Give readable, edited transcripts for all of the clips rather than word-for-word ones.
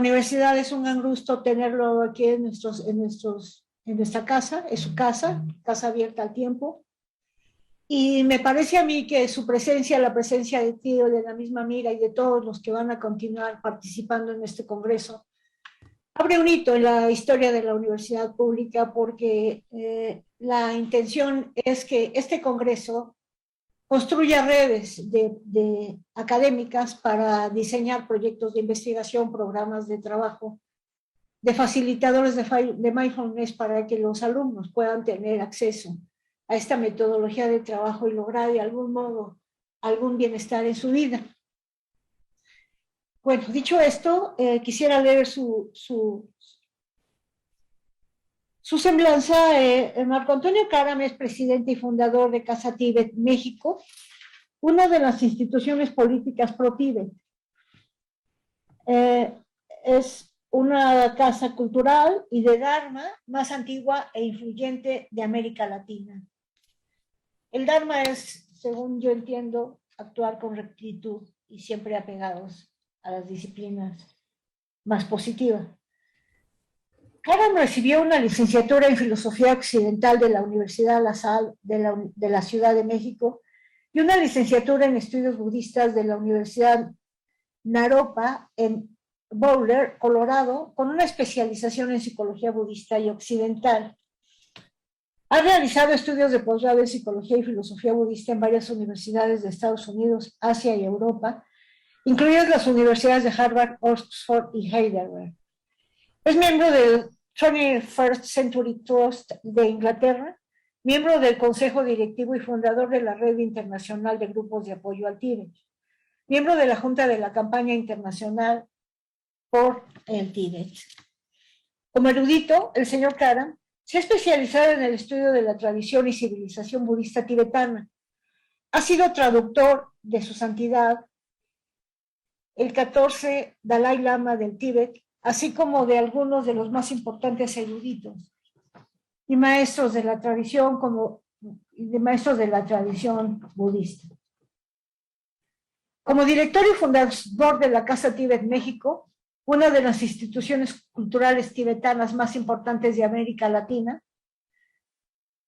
universidad es un gran gusto tenerlo aquí en nuestra casa, es su casa, casa abierta al tiempo. Y me parece a mí que su presencia, la presencia de Tío, de la misma amiga y de todos los que van a continuar participando en este congreso, abre un hito en la historia de la universidad pública porque la intención es que este congreso construya redes de académicas para diseñar proyectos de investigación, programas de trabajo, de facilitadores de mindfulness para que los alumnos puedan tener acceso a esta metodología de trabajo y lograr de algún modo algún bienestar en su vida. Bueno, dicho esto, quisiera leer su semblanza. Marco Antonio Karam es presidente y fundador de Casa Tíbet México, una de las instituciones políticas pro Tíbet. Es una casa cultural y de Dharma más antigua e influyente de América Latina. El Dharma es, según yo entiendo, actuar con rectitud y siempre apegados a las disciplinas más positivas. Karam recibió una licenciatura en Filosofía Occidental de la Universidad La Salle de la Ciudad de México y una licenciatura en Estudios Budistas de la Universidad Naropa en Boulder, Colorado, con una especialización en Psicología Budista y Occidental. Ha realizado estudios de posgrado en Psicología y Filosofía Budista en varias universidades de Estados Unidos, Asia y Europa, incluidas las universidades de Harvard, Oxford y Heidelberg. Es miembro del 21st Century Trust de Inglaterra, miembro del Consejo Directivo y fundador de la Red Internacional de Grupos de Apoyo al Tíbet, miembro de la Junta de la Campaña Internacional por el Tíbet. Como erudito, el señor Karam se ha especializado en el estudio de la tradición y civilización budista tibetana. Ha sido traductor de su santidad, el 14 Dalai Lama del Tíbet, así como de algunos de los más importantes eruditos y maestros de la tradición budista. Como director y fundador de la Casa Tíbet México, una de las instituciones culturales tibetanas más importantes de América Latina,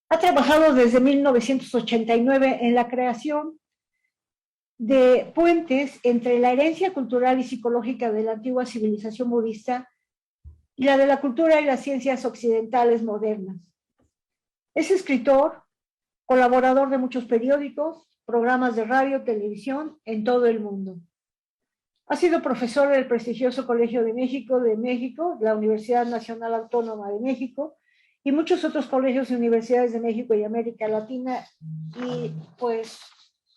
ha trabajado desde 1989 en la creación de puentes entre la herencia cultural y psicológica de la antigua civilización budista y la de la cultura y las ciencias occidentales modernas. Es escritor, colaborador de muchos periódicos, programas de radio, televisión en todo el mundo. Ha sido profesor del prestigioso Colegio de México, la Universidad Nacional Autónoma de México y muchos otros colegios y universidades de México y América Latina. Y pues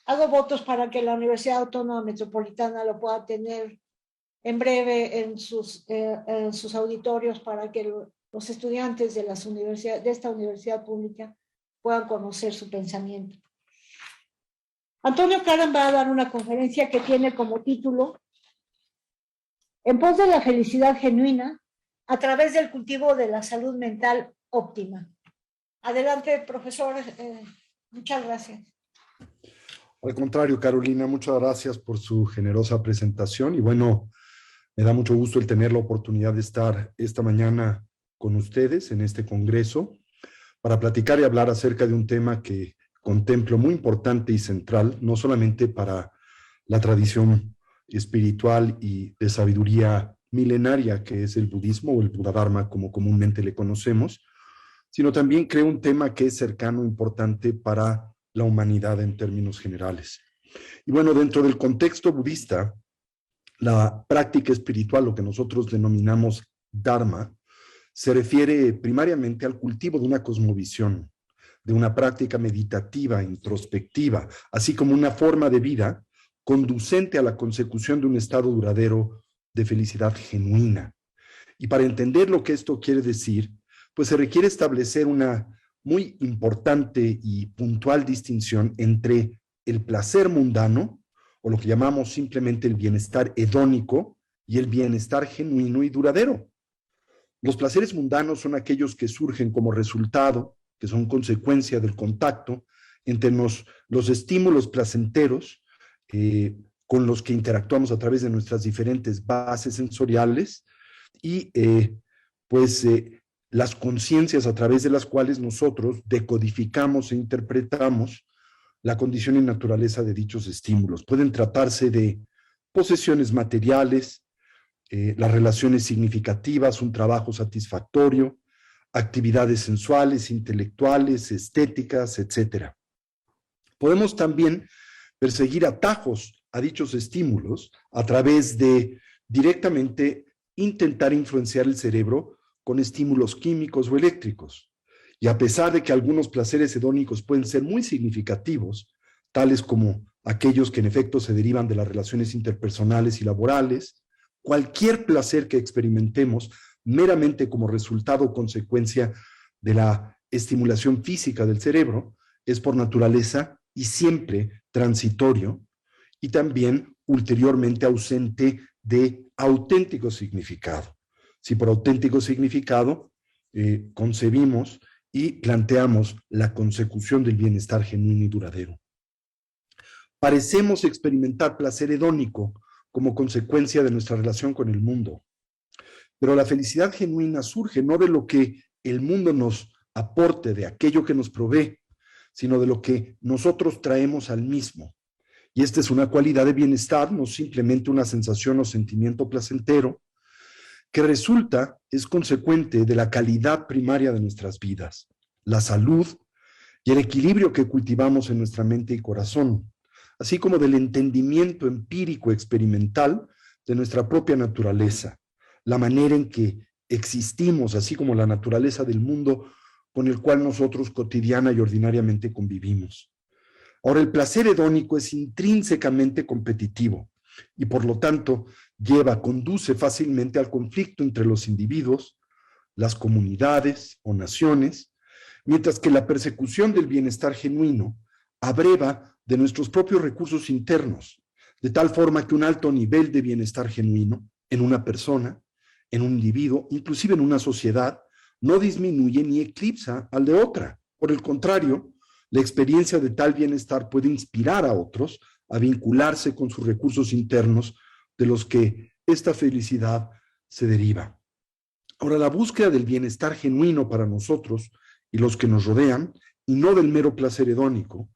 hago votos para que la Universidad Autónoma Metropolitana lo pueda tener en breve en sus auditorios para que los estudiantes de esta universidad pública puedan conocer su pensamiento. Antonio Karam va a dar una conferencia que tiene como título En pos de la felicidad genuina a través del cultivo de la salud mental óptima. Adelante, profesor. Muchas gracias. Al contrario, Carolina, muchas gracias por su generosa presentación y bueno, me da mucho gusto el tener la oportunidad de estar esta mañana con ustedes en este congreso para platicar y hablar acerca de un tema que contemplo muy importante y central, no solamente para la tradición espiritual y de sabiduría milenaria que es el budismo o el Buddha-Dharma como comúnmente le conocemos, sino también creo un tema que es cercano, importante para la humanidad en términos generales. Y bueno, dentro del contexto budista, la práctica espiritual, lo que nosotros denominamos Dharma, se refiere primariamente al cultivo de una cosmovisión, de una práctica meditativa, introspectiva, así como una forma de vida conducente a la consecución de un estado duradero de felicidad genuina. Y para entender lo que esto quiere decir, pues se requiere establecer una muy importante y puntual distinción entre el placer mundano, o lo que llamamos simplemente el bienestar hedónico, y el bienestar genuino y duradero. Los placeres mundanos son aquellos que surgen como resultado, que son consecuencia del contacto entre los estímulos placenteros con los que interactuamos a través de nuestras diferentes bases sensoriales, y las conciencias a través de las cuales nosotros decodificamos e interpretamos la condición y naturaleza de dichos estímulos. Pueden tratarse de posesiones materiales, las relaciones significativas, un trabajo satisfactorio, actividades sensuales, intelectuales, estéticas, etc. Podemos también perseguir atajos a dichos estímulos a través de directamente intentar influenciar el cerebro con estímulos químicos o eléctricos. Y a pesar de que algunos placeres hedónicos pueden ser muy significativos, tales como aquellos que en efecto se derivan de las relaciones interpersonales y laborales, cualquier placer que experimentemos meramente como resultado o consecuencia de la estimulación física del cerebro es por naturaleza y siempre transitorio y también ulteriormente ausente de auténtico significado. Si por auténtico significado concebimos y planteamos la consecución del bienestar genuino y duradero. Parecemos experimentar placer hedónico como consecuencia de nuestra relación con el mundo, pero la felicidad genuina surge no de lo que el mundo nos aporte, de aquello que nos provee, sino de lo que nosotros traemos al mismo. Y esta es una cualidad de bienestar, no simplemente una sensación o sentimiento placentero, que es consecuente de la calidad primaria de nuestras vidas, la salud y el equilibrio que cultivamos en nuestra mente y corazón, así como del entendimiento empírico experimental de nuestra propia naturaleza, la manera en que existimos, así como la naturaleza del mundo con el cual nosotros cotidiana y ordinariamente convivimos. Ahora, el placer hedónico es intrínsecamente competitivo y por lo tanto conduce fácilmente al conflicto entre los individuos, las comunidades o naciones, mientras que la persecución del bienestar genuino abreva de nuestros propios recursos internos, de tal forma que un alto nivel de bienestar genuino en una persona, en un individuo, inclusive en una sociedad, no disminuye ni eclipsa al de otra. Por el contrario, la experiencia de tal bienestar puede inspirar a otros a vincularse con sus recursos internos de los que esta felicidad se deriva. Ahora, la búsqueda del bienestar genuino para nosotros y los que nos rodean, y no del mero placer hedónico,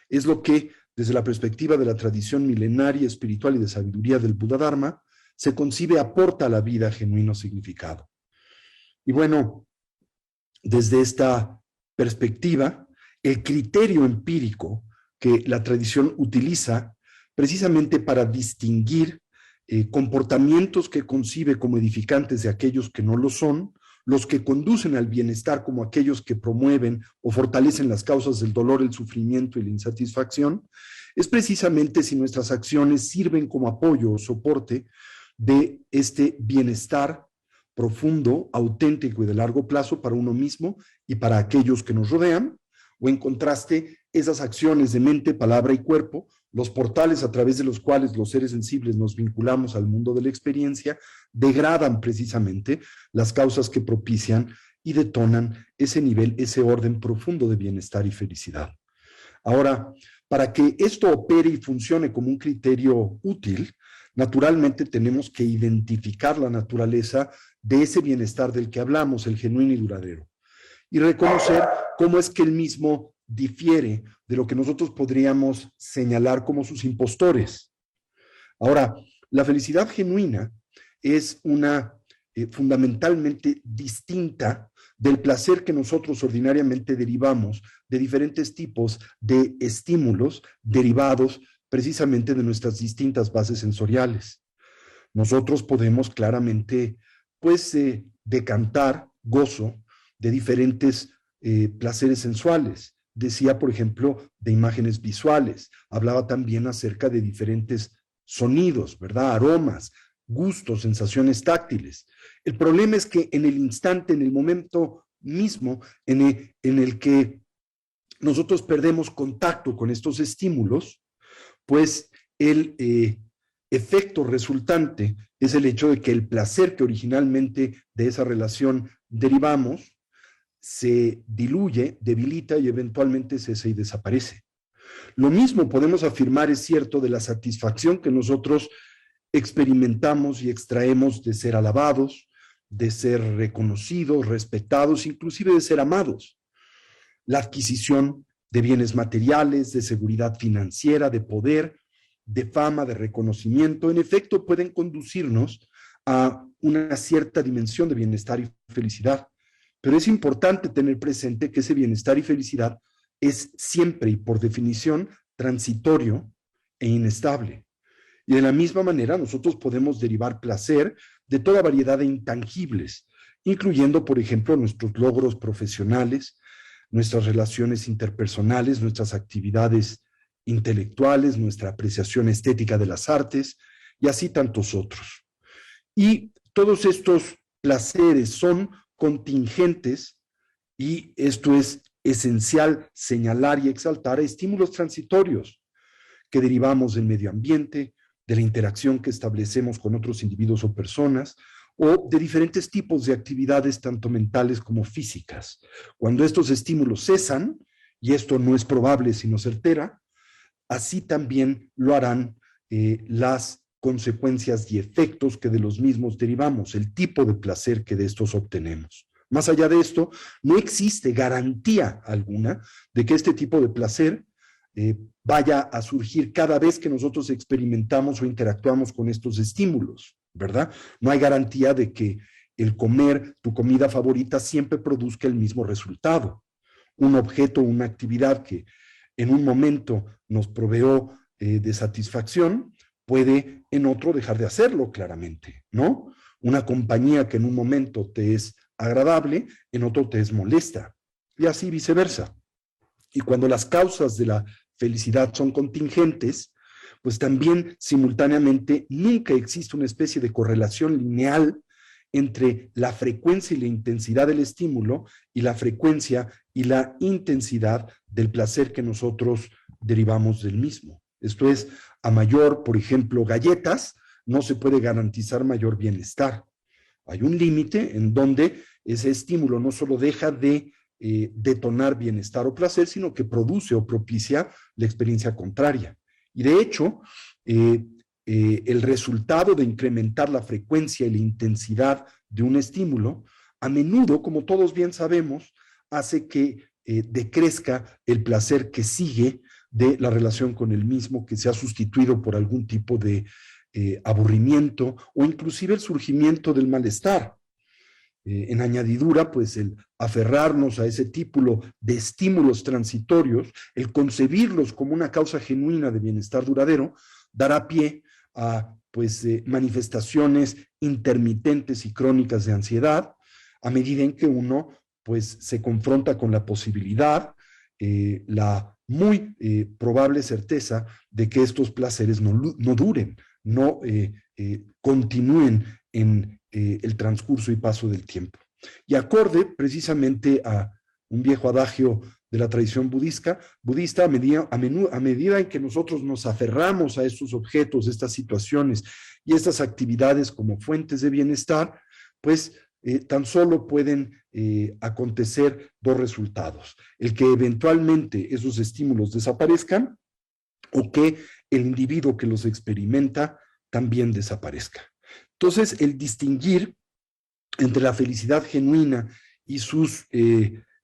es lo que, desde la perspectiva de la tradición milenaria, espiritual y de sabiduría del Buda Dharma, se concibe aporta a la vida genuino significado. Y bueno, desde esta perspectiva, el criterio empírico que la tradición utiliza precisamente para distinguir comportamientos que concibe como edificantes de aquellos que no lo son, los que conducen al bienestar como aquellos que promueven o fortalecen las causas del dolor, el sufrimiento y la insatisfacción, es precisamente si nuestras acciones sirven como apoyo o soporte de este bienestar profundo, auténtico y de largo plazo para uno mismo y para aquellos que nos rodean, o en contraste, esas acciones de mente, palabra y cuerpo, los portales a través de los cuales los seres sensibles nos vinculamos al mundo de la experiencia, degradan precisamente las causas que propician y detonan ese nivel, ese orden profundo de bienestar y felicidad. Ahora, para que esto opere y funcione como un criterio útil, naturalmente tenemos que identificar la naturaleza de ese bienestar del que hablamos, el genuino y duradero, y reconocer cómo es que el mismo difiere de lo que nosotros podríamos señalar como sus impostores. Ahora, la felicidad genuina es una fundamentalmente distinta del placer que nosotros ordinariamente derivamos de diferentes tipos de estímulos derivados precisamente de nuestras distintas bases sensoriales. Nosotros podemos claramente, decantar gozo de diferentes placeres sensuales. Decía, por ejemplo, de imágenes visuales. Hablaba también acerca de diferentes sonidos, ¿verdad? Aromas, gustos, sensaciones táctiles. El problema es que en el instante, en el momento mismo en el que nosotros perdemos contacto con estos estímulos, pues el efecto resultante es el hecho de que el placer que originalmente de esa relación derivamos se diluye, debilita y eventualmente cesa y desaparece. Lo mismo podemos afirmar, es cierto, de la satisfacción que nosotros experimentamos y extraemos de ser alabados, de ser reconocidos, respetados, inclusive de ser amados. La adquisición de bienes materiales, de seguridad financiera, de poder, de fama, de reconocimiento, en efecto pueden conducirnos a una cierta dimensión de bienestar y felicidad. Pero es importante tener presente que ese bienestar y felicidad es siempre y por definición transitorio e inestable. Y de la misma manera nosotros podemos derivar placer de toda variedad de intangibles, incluyendo, por ejemplo, nuestros logros profesionales, nuestras relaciones interpersonales, nuestras actividades intelectuales, nuestra apreciación estética de las artes y así tantos otros. Y todos estos placeres son contingentes y esto es esencial señalar y exaltar a estímulos transitorios que derivamos del medio ambiente, de la interacción que establecemos con otros individuos o personas, o de diferentes tipos de actividades, tanto mentales como físicas. Cuando estos estímulos cesan, y esto no es probable sino certera, así también lo harán las consecuencias y efectos que de los mismos derivamos, el tipo de placer que de estos obtenemos. Más allá de esto, no existe garantía alguna de que este tipo de placer vaya a surgir cada vez que nosotros experimentamos o interactuamos con estos estímulos, ¿verdad? No hay garantía de que el comer tu comida favorita siempre produzca el mismo resultado. Un objeto, una actividad que en un momento nos proveó de satisfacción, puede en otro dejar de hacerlo claramente, ¿no? Una compañía que en un momento te es agradable, en otro te es molesta, y así viceversa. Y cuando las causas de la felicidad son contingentes, pues también simultáneamente nunca existe una especie de correlación lineal entre la frecuencia y la intensidad del estímulo y la frecuencia y la intensidad del placer que nosotros derivamos del mismo. Esto es, a mayor, por ejemplo, galletas, no se puede garantizar mayor bienestar. Hay un límite en donde ese estímulo no solo deja de detonar bienestar o placer, sino que produce o propicia la experiencia contraria. Y de hecho, el resultado de incrementar la frecuencia y la intensidad de un estímulo, a menudo, como todos bien sabemos, hace que decrezca el placer que sigue de la relación con el mismo, que se ha sustituido por algún tipo de aburrimiento o inclusive el surgimiento del malestar. En añadidura, pues el aferrarnos a ese tipo de estímulos transitorios, el concebirlos como una causa genuina de bienestar duradero, dará pie a pues, manifestaciones intermitentes y crónicas de ansiedad, a medida en que uno pues, se confronta con la posibilidad, la muy probable certeza de que estos placeres no duren, no continúen en el transcurso y paso del tiempo. Y acorde precisamente a un viejo adagio de la tradición budista, a medida en que nosotros nos aferramos a estos objetos, estas situaciones y estas actividades como fuentes de bienestar, pues tan solo pueden acontecer dos resultados: el que eventualmente esos estímulos desaparezcan o que el individuo que los experimenta también desaparezca. Entonces, el distinguir entre la felicidad genuina y sus,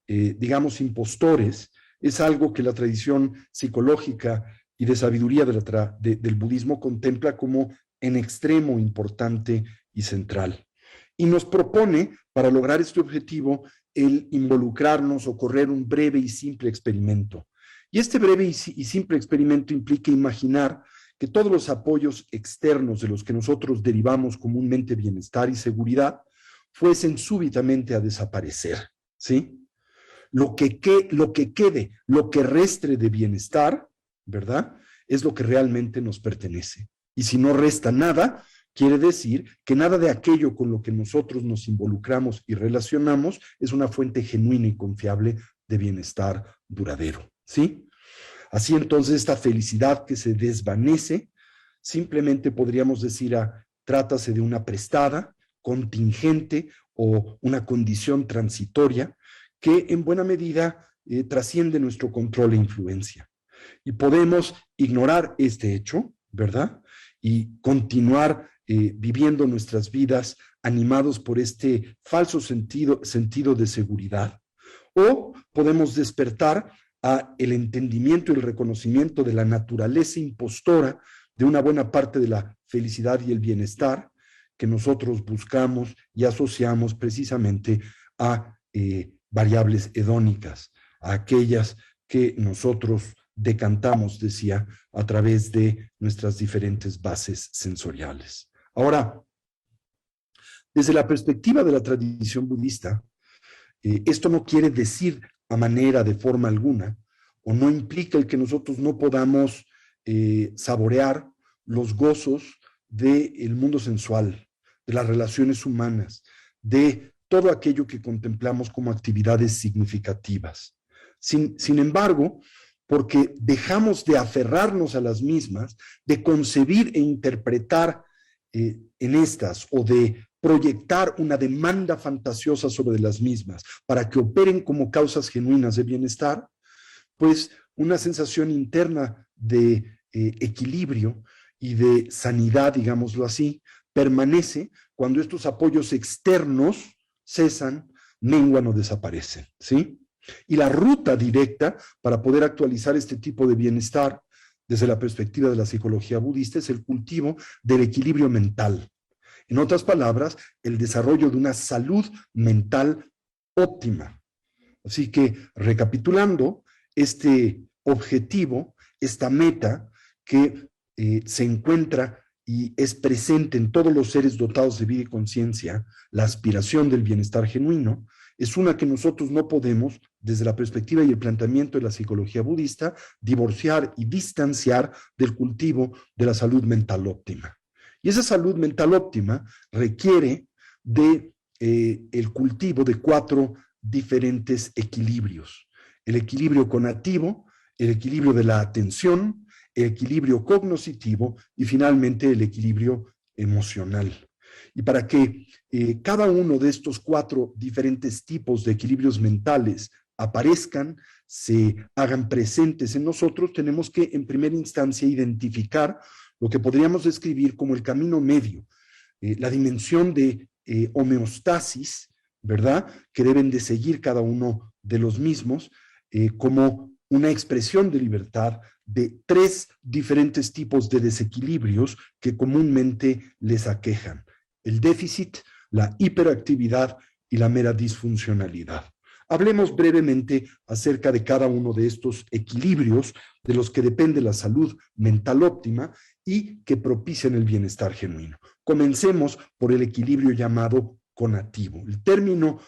digamos, impostores, es algo que la tradición psicológica y de sabiduría del budismo contempla como en extremo importante y central. Y nos propone, para lograr este objetivo, el involucrarnos o correr un breve y simple experimento. Y este breve y simple experimento implica imaginar que todos los apoyos externos de los que nosotros derivamos comúnmente bienestar y seguridad fuesen súbitamente a desaparecer, ¿sí? Lo que quede, lo que restre de bienestar, ¿verdad? Es lo que realmente nos pertenece. Y si no resta nada, quiere decir que nada de aquello con lo que nosotros nos involucramos y relacionamos es una fuente genuina y confiable de bienestar duradero, ¿sí? Así entonces esta felicidad que se desvanece, simplemente podríamos decir trátase de una prestada, contingente o una condición transitoria que en buena medida trasciende nuestro control e influencia. Y podemos ignorar este hecho, ¿verdad? Y continuar viviendo nuestras vidas animados por este falso sentido de seguridad, o podemos despertar a el entendimiento y el reconocimiento de la naturaleza impostora de una buena parte de la felicidad y el bienestar que nosotros buscamos y asociamos precisamente a variables hedónicas, a aquellas que nosotros decantamos, decía, a través de nuestras diferentes bases sensoriales. Ahora, desde la perspectiva de la tradición budista, esto no quiere decir de forma alguna, o no implica el que nosotros no podamos saborear los gozos del mundo sensual, de las relaciones humanas, de todo aquello que contemplamos como actividades significativas. Sin embargo, porque dejamos de aferrarnos a las mismas, de concebir e interpretar en estas, o de proyectar una demanda fantasiosa sobre las mismas para que operen como causas genuinas de bienestar, pues una sensación interna de equilibrio y de sanidad, digámoslo así, permanece cuando estos apoyos externos cesan, menguan o desaparecen, ¿sí? Y la ruta directa para poder actualizar este tipo de bienestar desde la perspectiva de la psicología budista es el cultivo del equilibrio mental. En otras palabras, el desarrollo de una salud mental óptima. Así que, recapitulando, este objetivo, esta meta que se encuentra y es presente en todos los seres dotados de vida y conciencia, la aspiración del bienestar genuino, es una que nosotros no podemos, desde la perspectiva y el planteamiento de la psicología budista, divorciar y distanciar del cultivo de la salud mental óptima. Y esa salud mental óptima requiere de el cultivo de 4 diferentes equilibrios. El equilibrio conativo, el equilibrio de la atención, el equilibrio cognoscitivo y finalmente el equilibrio emocional. Y para que cada uno de estos 4 diferentes tipos de equilibrios mentales aparezcan, se hagan presentes en nosotros, tenemos que en primera instancia identificar lo que podríamos describir como el camino medio, la dimensión de homeostasis, ¿verdad?, que deben de seguir cada uno de los mismos como una expresión de libertad de 3 diferentes tipos de desequilibrios que comúnmente les aquejan: el déficit, la hiperactividad y la mera disfuncionalidad. Hablemos brevemente acerca de cada uno de estos equilibrios de los que depende la salud mental óptima y que propician el bienestar genuino. Comencemos por el equilibrio llamado conativo. El término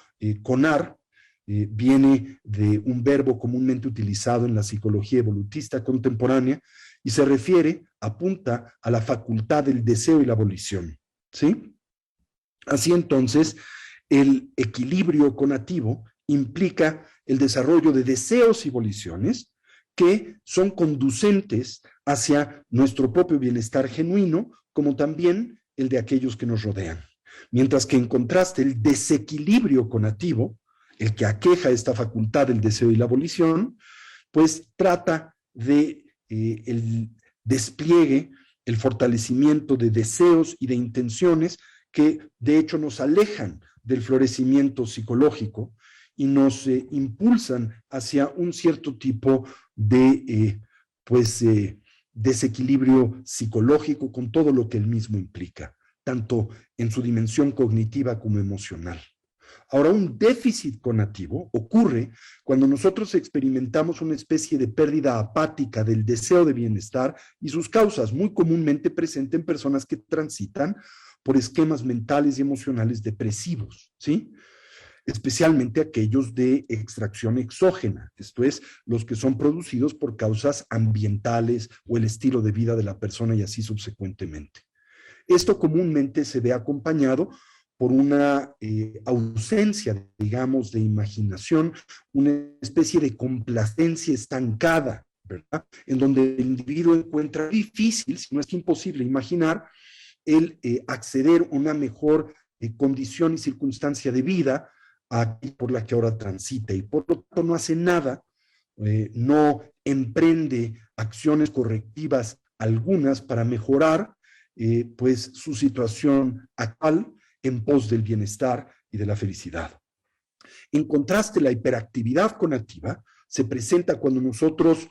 conar viene de un verbo comúnmente utilizado en la psicología evolutista contemporánea y se refiere, apunta a la facultad del deseo y la volición, ¿sí? Así entonces, el equilibrio conativo implica el desarrollo de deseos y voliciones que son conducentes hacia nuestro propio bienestar genuino, como también el de aquellos que nos rodean. Mientras que en contraste el desequilibrio conativo, el que aqueja esta facultad del deseo y la volición, pues trata de el despliegue, el fortalecimiento de deseos y de intenciones que de hecho nos alejan del florecimiento psicológico y nos impulsan hacia un cierto tipo de desequilibrio psicológico con todo lo que el mismo implica, tanto en su dimensión cognitiva como emocional. Ahora, un déficit conativo ocurre cuando nosotros experimentamos una especie de pérdida apática del deseo de bienestar y sus causas, muy comúnmente presentes en personas que transitan por esquemas mentales y emocionales depresivos, ¿sí? Especialmente aquellos de extracción exógena, esto es, los que son producidos por causas ambientales o el estilo de vida de la persona y así subsecuentemente. Esto comúnmente se ve acompañado por una ausencia, digamos, de imaginación, una especie de complacencia estancada, ¿verdad?, en donde el individuo encuentra difícil, si no es que imposible, imaginar el acceder a una mejor condición y circunstancia de vida por la que ahora transita, y por lo tanto no hace nada, no emprende acciones correctivas algunas para mejorar pues su situación actual en pos del bienestar y de la felicidad. En contraste, la hiperactividad conativa se presenta cuando nosotros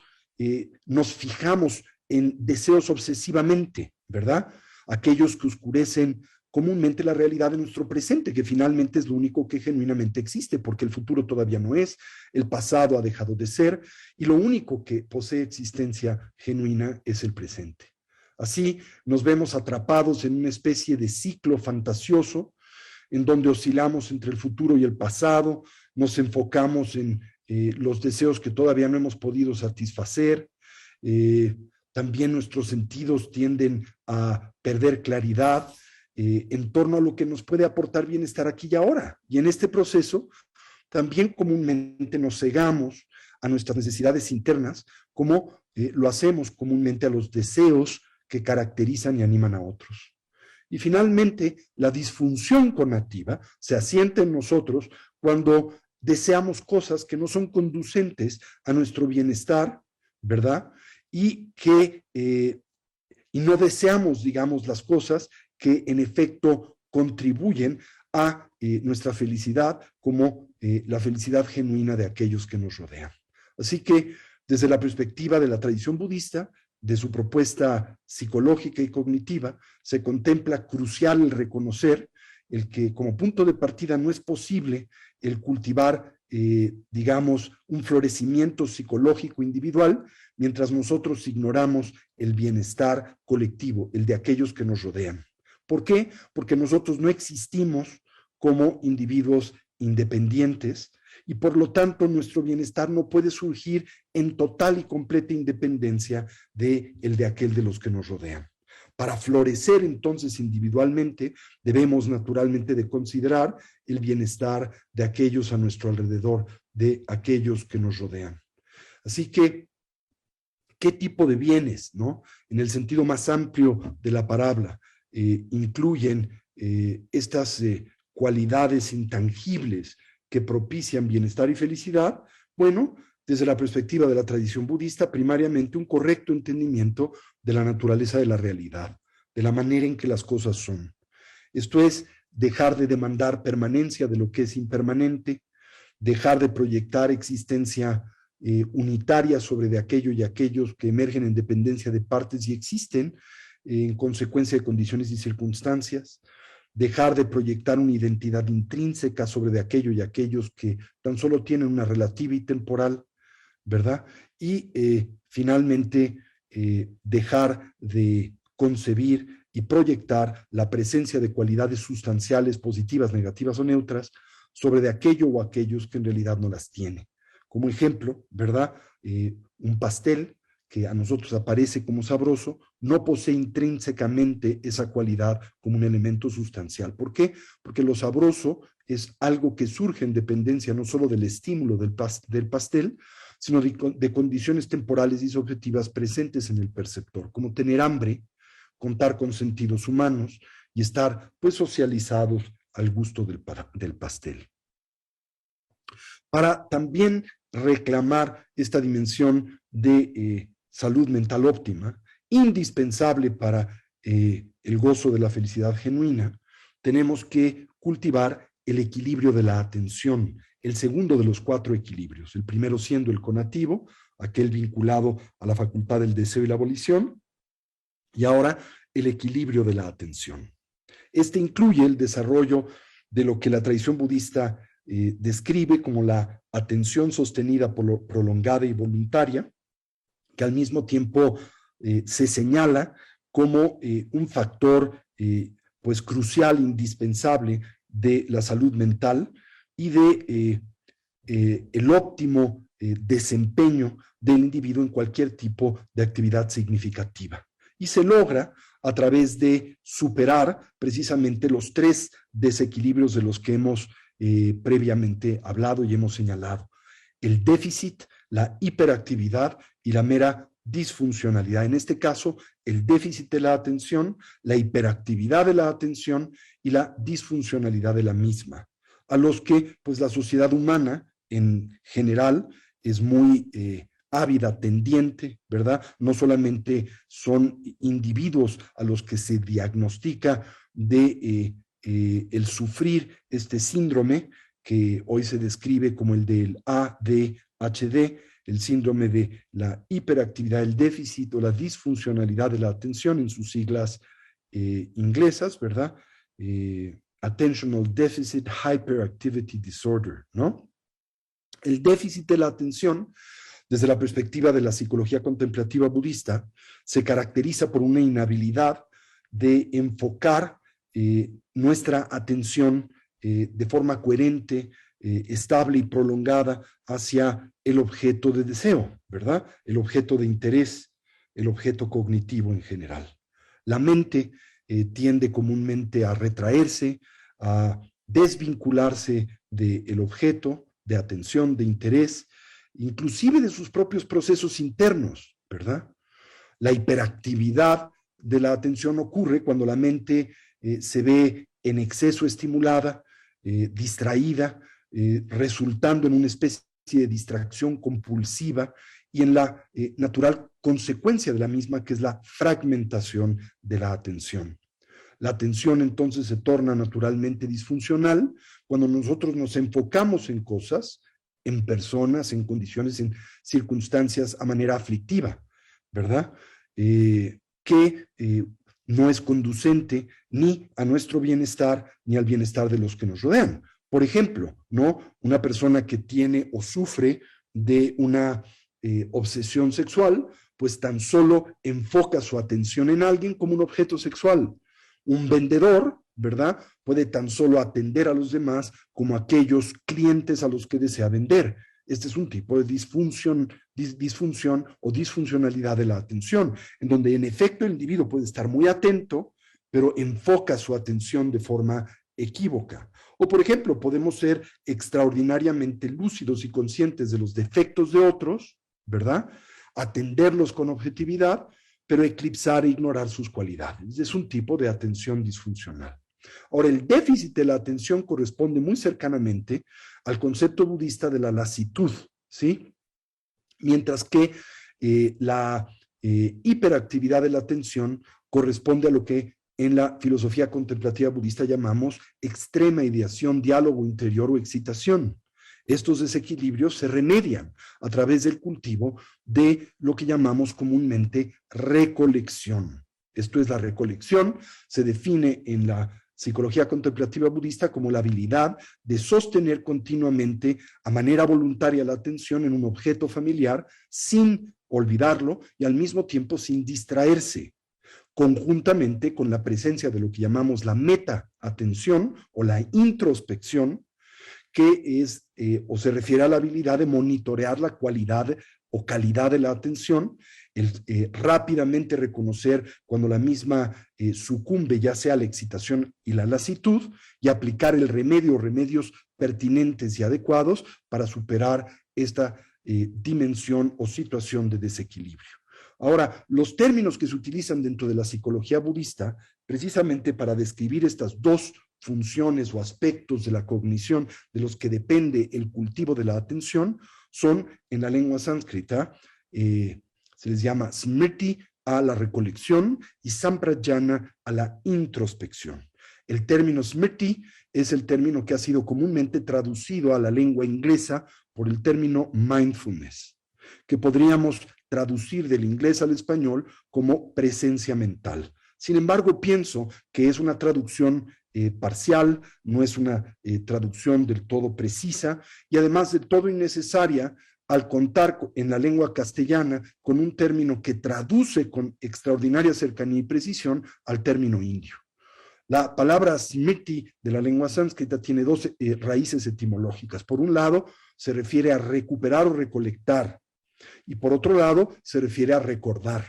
nos fijamos en deseos obsesivamente, ¿verdad? Aquellos que oscurecen comúnmente la realidad de nuestro presente, que finalmente es lo único que genuinamente existe, porque el futuro todavía no es, el pasado ha dejado de ser, y lo único que posee existencia genuina es el presente. Así nos vemos atrapados en una especie de ciclo fantasioso, en donde oscilamos entre el futuro y el pasado, nos enfocamos en los deseos que todavía no hemos podido satisfacer, también nuestros sentidos tienden a perder claridad en torno a lo que nos puede aportar bienestar aquí y ahora. Y en este proceso también comúnmente nos cegamos a nuestras necesidades internas, como lo hacemos comúnmente a los deseos que caracterizan y animan a otros. Y finalmente, la disfunción conativa se asienta en nosotros cuando deseamos cosas que no son conducentes a nuestro bienestar, ¿verdad? Y no deseamos, digamos, las cosas que en efecto contribuyen a nuestra felicidad, como la felicidad genuina de aquellos que nos rodean. Así que, desde la perspectiva de la tradición budista, de su propuesta psicológica y cognitiva, se contempla crucial el reconocer el que como punto de partida no es posible el cultivar, digamos, un florecimiento psicológico individual, mientras nosotros ignoramos el bienestar colectivo, el de aquellos que nos rodean. ¿Por qué? Porque nosotros no existimos como individuos independientes, y por lo tanto nuestro bienestar no puede surgir en total y completa independencia de el de aquel de los que nos rodean. Para florecer entonces individualmente, debemos naturalmente de considerar el bienestar de aquellos a nuestro alrededor, de aquellos que nos rodean. Así que, ¿qué tipo de bienes, no? En el sentido más amplio de la palabra, incluyen estas cualidades intangibles que propician bienestar y felicidad? Bueno, desde la perspectiva de la tradición budista, primariamente un correcto entendimiento de la naturaleza de la realidad, de la manera en que las cosas son. Esto es, dejar de demandar permanencia de lo que es impermanente, dejar de proyectar existencia unitaria sobre de aquello y aquellos que emergen en dependencia de partes y existen en consecuencia de condiciones y circunstancias, dejar de proyectar una identidad intrínseca sobre de aquello y aquellos que tan solo tienen una relativa y temporal, ¿verdad? Y finalmente dejar de concebir y proyectar la presencia de cualidades sustanciales positivas, negativas o neutras sobre de aquello o aquellos que en realidad no las tiene. Como ejemplo, ¿verdad? Un pastel que a nosotros aparece como sabroso, no posee intrínsecamente esa cualidad como un elemento sustancial. ¿Por qué? Porque lo sabroso es algo que surge en dependencia no solo del estímulo del pastel, sino de condiciones temporales y subjetivas presentes en el perceptor, como tener hambre, contar con sentidos humanos y estar pues socializados al gusto del pastel. Para también reclamar esta dimensión de salud mental óptima, indispensable para el gozo de la felicidad genuina, tenemos que cultivar el equilibrio de la atención, el segundo de los 4 equilibrios, el primero siendo el conativo, aquel vinculado a la facultad del deseo y la volición, y ahora el equilibrio de la atención. Este incluye el desarrollo de lo que la tradición budista describe como la atención sostenida, prolongada y voluntaria, que al mismo tiempo se señala como un factor pues crucial, indispensable de la salud mental y de el óptimo desempeño del individuo en cualquier tipo de actividad significativa. Y se logra a través de superar precisamente los 3 desequilibrios de los que hemos previamente hablado y hemos señalado: el déficit, la hiperactividad y la mera disfuncionalidad. En este caso, el déficit de la atención, la hiperactividad de la atención y la disfuncionalidad de la misma, a los que pues la sociedad humana en general es muy ávida, tendiente, ¿verdad? No solamente son individuos a los que se diagnostica de el sufrir este síndrome que hoy se describe como el del ADHD, el síndrome de la hiperactividad, el déficit o la disfuncionalidad de la atención en sus siglas inglesas, ¿verdad? Attentional Deficit Hyperactivity Disorder, ¿no? El déficit de la atención, desde la perspectiva de la psicología contemplativa budista, se caracteriza por una inhabilidad de enfocar nuestra atención de forma coherente, estable y prolongada hacia el objeto de deseo, ¿verdad? El objeto de interés, el objeto cognitivo en general. La mente tiende comúnmente a retraerse, a desvincularse del objeto de atención, de interés, inclusive de sus propios procesos internos, ¿verdad? La hiperactividad de la atención ocurre cuando la mente se ve en exceso estimulada, distraída, resultando en una especie de distracción compulsiva y en la natural consecuencia de la misma, que es la fragmentación de la atención. La atención entonces se torna naturalmente disfuncional cuando nosotros nos enfocamos en cosas, en personas, en condiciones, en circunstancias a manera aflictiva, ¿verdad? Que no es conducente ni a nuestro bienestar ni al bienestar de los que nos rodean. Por ejemplo, ¿no? Una persona que tiene o sufre de una obsesión sexual, pues tan solo enfoca su atención en alguien como un objeto sexual. Un vendedor, ¿verdad?, puede tan solo atender a los demás como aquellos clientes a los que desea vender. Este es un tipo de disfunción o disfuncionalidad de la atención, en donde en efecto el individuo puede estar muy atento, pero enfoca su atención de forma equívoca. O, por ejemplo, podemos ser extraordinariamente lúcidos y conscientes de los defectos de otros, ¿verdad?, atenderlos con objetividad, pero eclipsar e ignorar sus cualidades. Es un tipo de atención disfuncional. Ahora, el déficit de la atención corresponde muy cercanamente al concepto budista de la lasitud, ¿sí? Mientras que la hiperactividad de la atención corresponde a lo que en la filosofía contemplativa budista llamamos extrema ideación, diálogo interior o excitación. Estos desequilibrios se remedian a través del cultivo de lo que llamamos comúnmente recolección. Esto es, la recolección se define en la psicología contemplativa budista como la habilidad de sostener continuamente a manera voluntaria la atención en un objeto familiar sin olvidarlo y al mismo tiempo sin distraerse, conjuntamente con la presencia de lo que llamamos la meta-atención o la introspección, que es o se refiere a la habilidad de monitorear la cualidad o calidad de la atención, el rápidamente reconocer cuando la misma sucumbe ya sea a la excitación y la lasitud y aplicar el remedio o remedios pertinentes y adecuados para superar esta dimensión o situación de desequilibrio. Ahora, los términos que se utilizan dentro de la psicología budista, precisamente para describir estas dos funciones o aspectos de la cognición de los que depende el cultivo de la atención, son en la lengua sánscrita, se les llama smriti a la recolección y samprajñana a la introspección. El término smriti es el término que ha sido comúnmente traducido a la lengua inglesa por el término mindfulness, que podríamos traducir del inglés al español como presencia mental. Sin embargo, pienso que es una traducción parcial, no es una traducción del todo precisa y además de todo innecesaria al contar en la lengua castellana con un término que traduce con extraordinaria cercanía y precisión al término indio. La palabra smriti de la lengua sánscrita tiene dos raíces etimológicas. Por un lado, se refiere a recuperar o recolectar, y por otro lado, se refiere a recordar.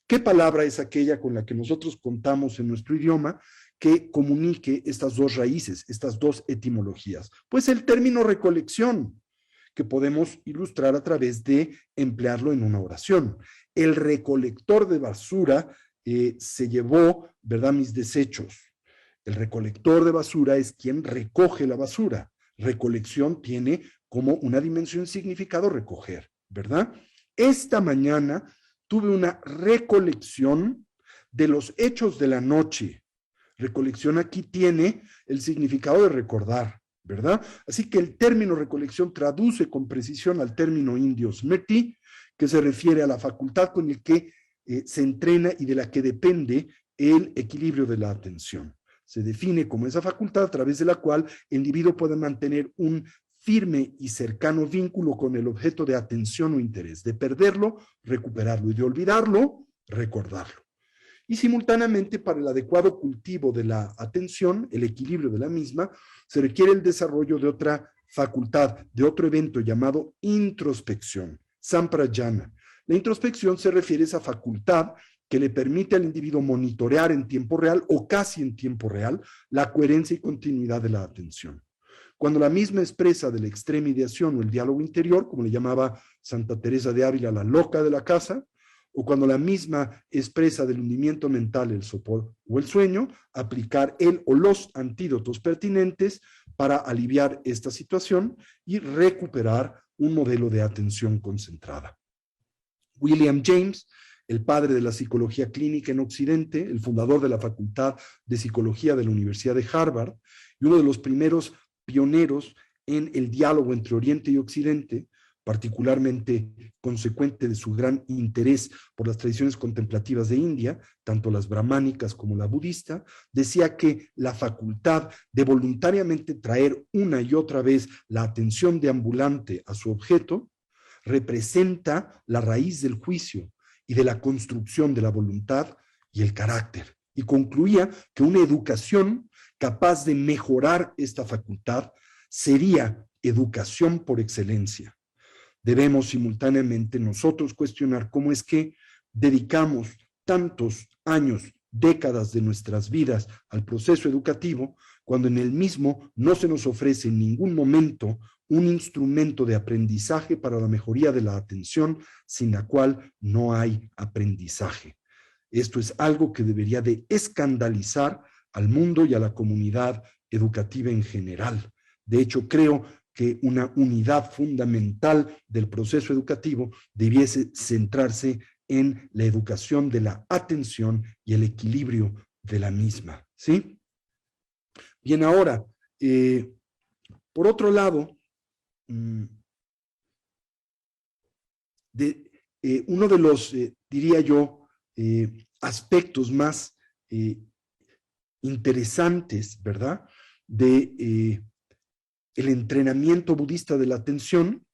¿Qué palabra es aquella con la que nosotros contamos en nuestro idioma que comunique estas dos raíces, estas dos etimologías? Pues el término recolección, que podemos ilustrar a través de emplearlo en una oración. El recolector de basura se llevó, ¿verdad?, mis desechos. El recolector de basura es quien recoge la basura. Recolección tiene como una dimensión significado recoger, ¿verdad? Esta mañana tuve una recolección de los hechos de la noche. Recolección aquí tiene el significado de recordar, ¿verdad? Así que el término recolección traduce con precisión al término indio smriti, que se refiere a la facultad con el que se entrena y de la que depende el equilibrio de la atención. Se define como esa facultad a través de la cual el individuo puede mantener un firme y cercano vínculo con el objeto de atención o interés, de perderlo, recuperarlo, y de olvidarlo, recordarlo. Y simultáneamente, para el adecuado cultivo de la atención, el equilibrio de la misma, se requiere el desarrollo de otra facultad, de otro evento llamado introspección, samprayana. La introspección se refiere a esa facultad que le permite al individuo monitorear en tiempo real o casi en tiempo real la coherencia y continuidad de la atención. Cuando la misma expresa de la extrema ideación o el diálogo interior, como le llamaba Santa Teresa de Ávila, la loca de la casa, o cuando la misma expresa del hundimiento mental, el sopor o el sueño, aplicar el o los antídotos pertinentes para aliviar esta situación y recuperar un modelo de atención concentrada. William James, el padre de la psicología clínica en Occidente, el fundador de la Facultad de Psicología de la Universidad de Harvard y uno de los primeros pioneros en el diálogo entre Oriente y Occidente, particularmente consecuente de su gran interés por las tradiciones contemplativas de India, tanto las brahmánicas como la budista, decía que la facultad de voluntariamente traer una y otra vez la atención deambulante a su objeto representa la raíz del juicio y de la construcción de la voluntad y el carácter. Y concluía que una educación capaz de mejorar esta facultad sería educación por excelencia. Debemos simultáneamente nosotros cuestionar cómo es que dedicamos tantos años, décadas de nuestras vidas al proceso educativo, cuando en el mismo no se nos ofrece en ningún momento un instrumento de aprendizaje para la mejoría de la atención, sin la cual no hay aprendizaje. Esto es algo que debería de escandalizar al mundo y a la comunidad educativa en general. De hecho, creo que una unidad fundamental del proceso educativo debiese centrarse en la educación de la atención y el equilibrio de la misma, ¿sí? Bien, ahora, por otro lado, uno de los, diría yo, aspectos más interesantes, ¿verdad?, de el entrenamiento budista de la atención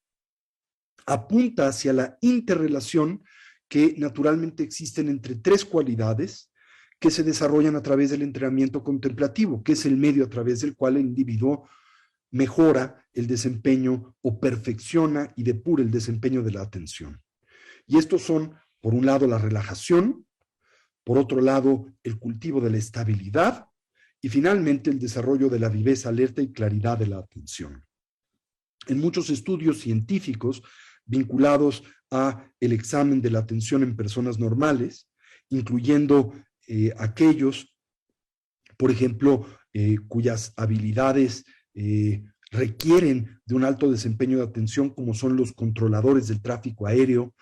apunta hacia la interrelación que naturalmente existen entre tres cualidades que se desarrollan a través del entrenamiento contemplativo, que es el medio a través del cual el individuo mejora el desempeño o perfecciona y depura el desempeño de la atención. Y estos son, por un lado, la relajación, por otro lado, el cultivo de la estabilidad y finalmente el desarrollo de la viveza, alerta y claridad de la atención. En muchos estudios científicos vinculados a el examen de la atención en personas normales, incluyendo aquellos, por ejemplo, cuyas habilidades requieren de un alto desempeño de atención, como son los controladores del tráfico aéreo,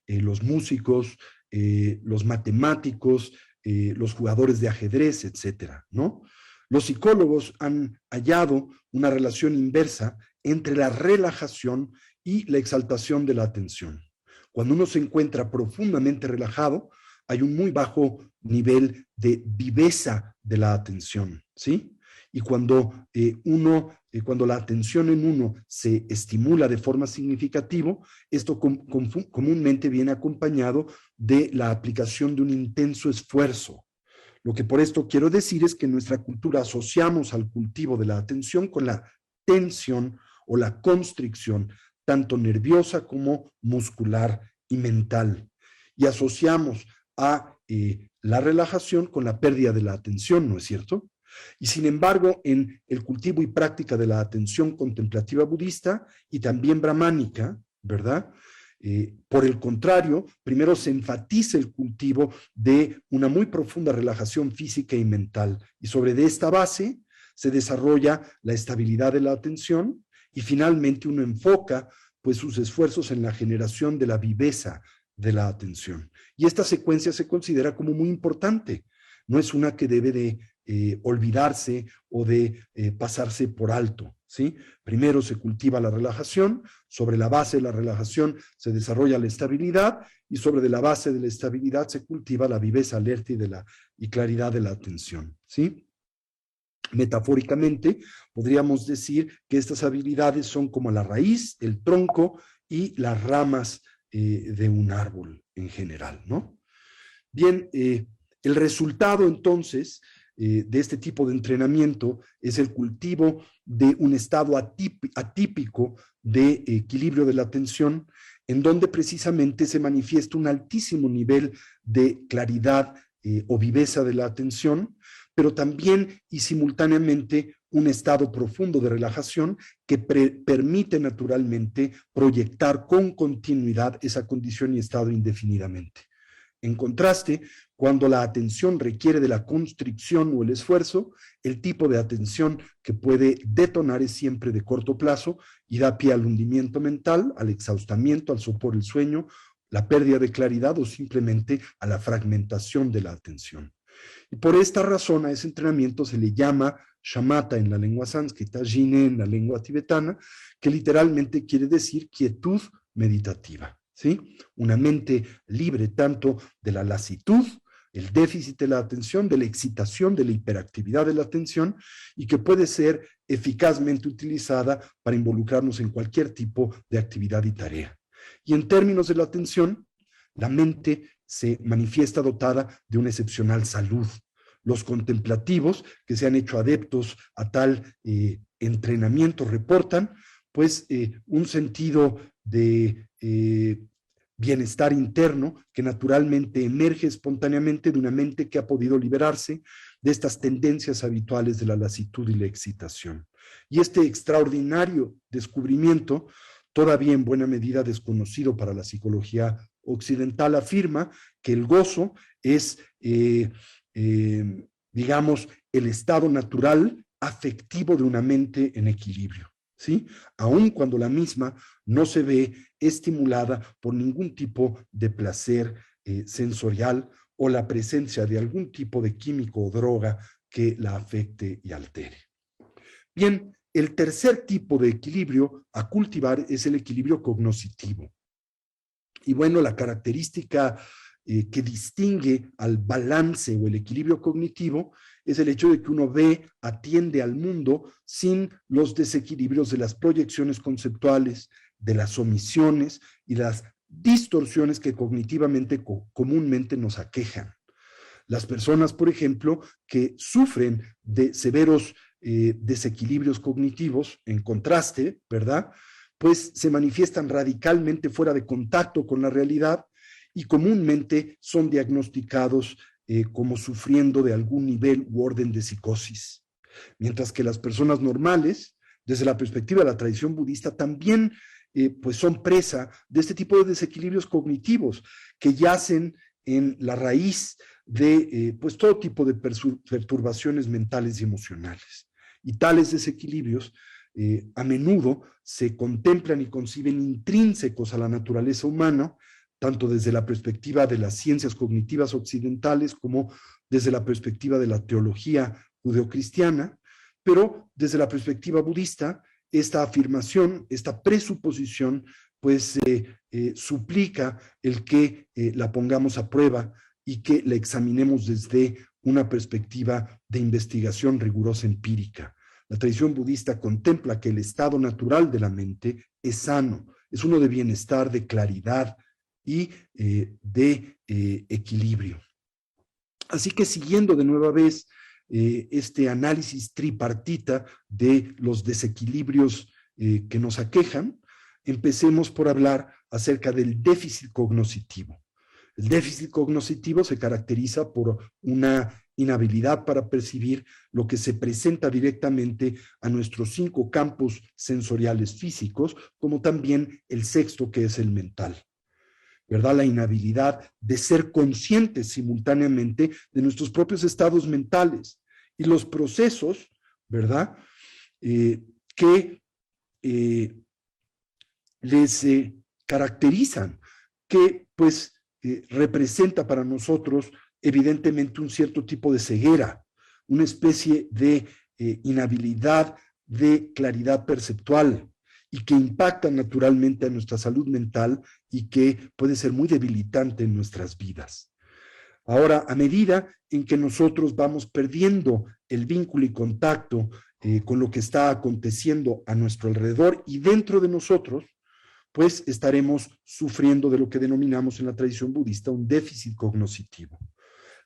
los músicos, los matemáticos, los jugadores de ajedrez, etcétera, ¿no? Los psicólogos han hallado una relación inversa entre la relajación y la exaltación de la atención. Cuando uno se encuentra profundamente relajado, hay un muy bajo nivel de viveza de la atención, ¿sí? Y cuando cuando la atención en uno se estimula de forma significativa, esto comúnmente viene acompañado de la aplicación de un intenso esfuerzo. Lo que por esto quiero decir es que en nuestra cultura asociamos al cultivo de la atención con la tensión o la constricción, tanto nerviosa como muscular y mental. Y asociamos a la relajación con la pérdida de la atención, ¿no es cierto? Y sin embargo, en el cultivo y práctica de la atención contemplativa budista y también brahmánica, ¿verdad?, por el contrario, primero se enfatiza el cultivo de una muy profunda relajación física y mental, y sobre de esta base se desarrolla la estabilidad de la atención y finalmente uno enfoca pues sus esfuerzos en la generación de la viveza de la atención. Y esta secuencia se considera como muy importante, no es una que debe de olvidarse o de pasarse por alto, ¿sí? Primero se cultiva la relajación, sobre la base de la relajación se desarrolla la estabilidad y sobre la base de la estabilidad se cultiva la viveza, alerta y claridad de la atención, ¿sí? Metafóricamente, podríamos decir que estas habilidades son como la raíz, el tronco y las ramas de un árbol en general, ¿no? Bien, el resultado entonces de este tipo de entrenamiento es el cultivo de un estado atípico de equilibrio de la atención, en donde precisamente se manifiesta un altísimo nivel de claridad o viveza de la atención, pero también y simultáneamente un estado profundo de relajación que permite naturalmente proyectar con continuidad esa condición y estado indefinidamente. En contraste, cuando la atención requiere de la constricción o el esfuerzo, el tipo de atención que puede detonar es siempre de corto plazo y da pie al hundimiento mental, al exhaustamiento, al sopor del sueño, la pérdida de claridad o simplemente a la fragmentación de la atención. Y por esta razón a ese entrenamiento se le llama shamatha en la lengua sánscrita, jine en la lengua tibetana, que literalmente quiere decir quietud meditativa, ¿sí? Una mente libre tanto de la lasitud, el déficit de la atención, de la excitación, de la hiperactividad de la atención, y que puede ser eficazmente utilizada para involucrarnos en cualquier tipo de actividad y tarea. Y en términos de la atención, la mente se manifiesta dotada de una excepcional salud. Los contemplativos que se han hecho adeptos a tal entrenamiento reportan pues un sentido de bienestar interno que naturalmente emerge espontáneamente de una mente que ha podido liberarse de estas tendencias habituales de la lasitud y la excitación. Y este extraordinario descubrimiento, todavía en buena medida desconocido para la psicología occidental, afirma que el gozo es, digamos, el estado natural afectivo de una mente en equilibrio, ¿sí? Aun cuando la misma no se ve estimulada por ningún tipo de placer sensorial o la presencia de algún tipo de químico o droga que la afecte y altere. Bien, el tercer tipo de equilibrio a cultivar es el equilibrio cognoscitivo. Y bueno, la característica que distingue al balance o el equilibrio cognitivo es el hecho de que uno ve, atiende al mundo sin los desequilibrios de las proyecciones conceptuales, de las omisiones y las distorsiones que cognitivamente comúnmente nos aquejan. Las personas, por ejemplo, que sufren de severos desequilibrios cognitivos, en contraste, ¿verdad?, pues se manifiestan radicalmente fuera de contacto con la realidad y comúnmente son diagnosticados como sufriendo de algún nivel u orden de psicosis. Mientras que las personas normales, desde la perspectiva de la tradición budista, también pues son presa de este tipo de desequilibrios cognitivos que yacen en la raíz de pues todo tipo de perturbaciones mentales y emocionales. Y tales desequilibrios a menudo se contemplan y conciben intrínsecos a la naturaleza humana, tanto desde la perspectiva de las ciencias cognitivas occidentales como desde la perspectiva de la teología judeocristiana, pero desde la perspectiva budista, esta afirmación, esta presuposición, pues suplica el que la pongamos a prueba y que la examinemos desde una perspectiva de investigación rigurosa empírica. La tradición budista contempla que el estado natural de la mente es sano, es uno de bienestar, de claridad y de equilibrio. Así que siguiendo de nueva vez este análisis tripartita de los desequilibrios que nos aquejan, empecemos por hablar acerca del déficit cognoscitivo. El déficit cognoscitivo se caracteriza por una inhabilidad para percibir lo que se presenta directamente a nuestros 5 campos sensoriales físicos, como también el sexto, que es el mental, ¿verdad? La inhabilidad de ser conscientes simultáneamente de nuestros propios estados mentales y los procesos, ¿verdad? Que les caracterizan, que pues representa para nosotros evidentemente un cierto tipo de ceguera, una especie de inhabilidad de claridad perceptual y que impacta naturalmente a nuestra salud mental y que puede ser muy debilitante en nuestras vidas. Ahora, a medida en que nosotros vamos perdiendo el vínculo y contacto con lo que está aconteciendo a nuestro alrededor y dentro de nosotros, pues estaremos sufriendo de lo que denominamos en la tradición budista un déficit cognoscitivo.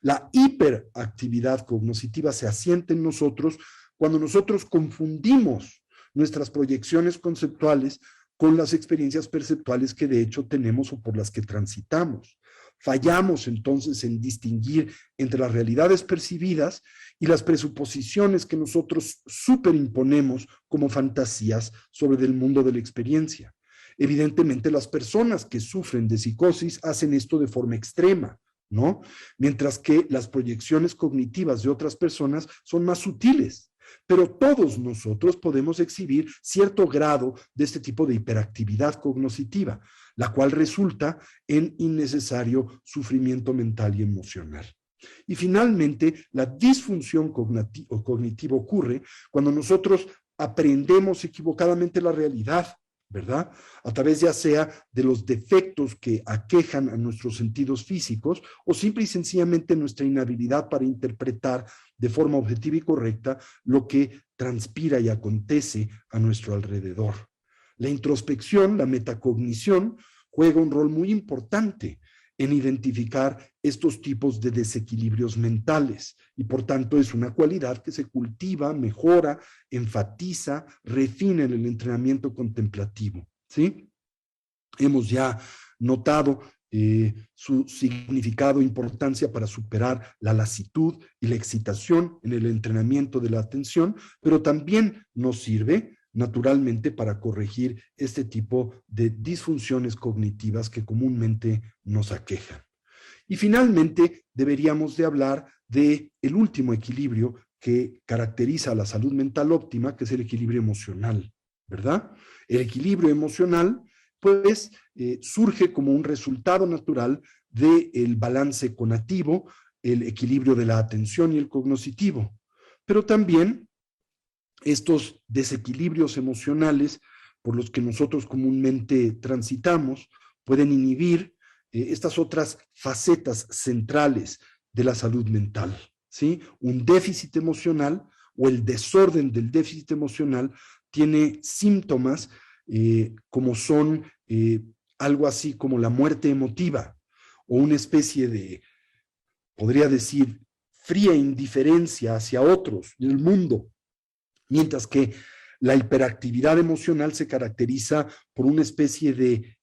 La hiperactividad cognoscitiva se asienta en nosotros cuando nosotros confundimos nuestras proyecciones conceptuales con las experiencias perceptuales que de hecho tenemos o por las que transitamos. Fallamos entonces en distinguir entre las realidades percibidas y las presuposiciones que nosotros superimponemos como fantasías sobre el mundo de la experiencia. Evidentemente, las personas que sufren de psicosis hacen esto de forma extrema, ¿no? Mientras que las proyecciones cognitivas de otras personas son más sutiles. Pero todos nosotros podemos exhibir cierto grado de este tipo de hiperactividad cognoscitiva, la cual resulta en innecesario sufrimiento mental y emocional. Y finalmente, la disfunción cognitiva ocurre cuando nosotros aprendemos equivocadamente la realidad, ¿verdad? A través ya sea de los defectos que aquejan a nuestros sentidos físicos o simple y sencillamente nuestra inhabilidad para interpretar de forma objetiva y correcta lo que transpira y acontece a nuestro alrededor. La introspección, la metacognición, juega un rol muy importante en identificar estos tipos de desequilibrios mentales y por tanto es una cualidad que se cultiva, mejora, enfatiza, refina en el entrenamiento contemplativo, ¿sí? Hemos ya notado su significado e importancia para superar la lasitud y la excitación en el entrenamiento de la atención, pero también nos sirve naturalmente para corregir este tipo de disfunciones cognitivas que comúnmente nos aquejan. Y finalmente deberíamos de hablar del último equilibrio que caracteriza a la salud mental óptima, que es el equilibrio emocional, ¿verdad? El equilibrio emocional pues surge como un resultado natural del balance conativo, el equilibrio de la atención y el cognoscitivo. Pero también estos desequilibrios emocionales por los que nosotros comúnmente transitamos pueden inhibir estas otras facetas centrales de la salud mental, ¿sí? Un déficit emocional o el desorden del déficit emocional tiene síntomas como son algo así como la muerte emotiva o una especie de, podría decir, fría indiferencia hacia otros y el mundo, mientras que la hiperactividad emocional se caracteriza por una especie de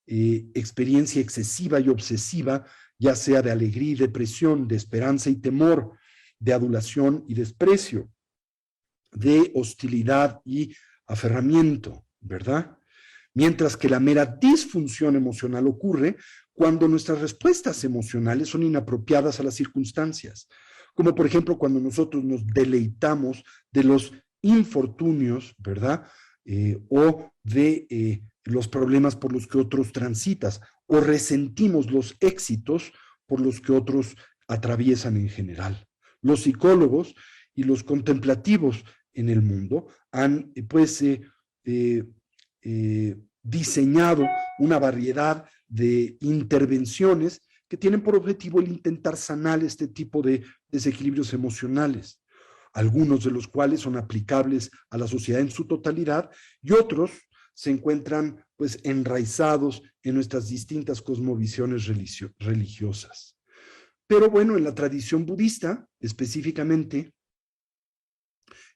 experiencia excesiva y obsesiva, ya sea de alegría y depresión, de esperanza y temor, de adulación y desprecio, de hostilidad y aferramiento, ¿verdad? Mientras que la mera disfunción emocional ocurre cuando nuestras respuestas emocionales son inapropiadas a las circunstancias, como por ejemplo cuando nosotros nos deleitamos de los infortunios, ¿verdad? O de los problemas por los que otros transitas, o resentimos los éxitos por los que otros atraviesan en general. Los psicólogos y los contemplativos en el mundo han, pues, diseñado una variedad de intervenciones que tienen por objetivo el intentar sanar este tipo de desequilibrios emocionales, algunos de los cuales son aplicables a la sociedad en su totalidad y otros se encuentran pues enraizados en nuestras distintas cosmovisiones religiosas. Pero bueno, en la tradición budista específicamente,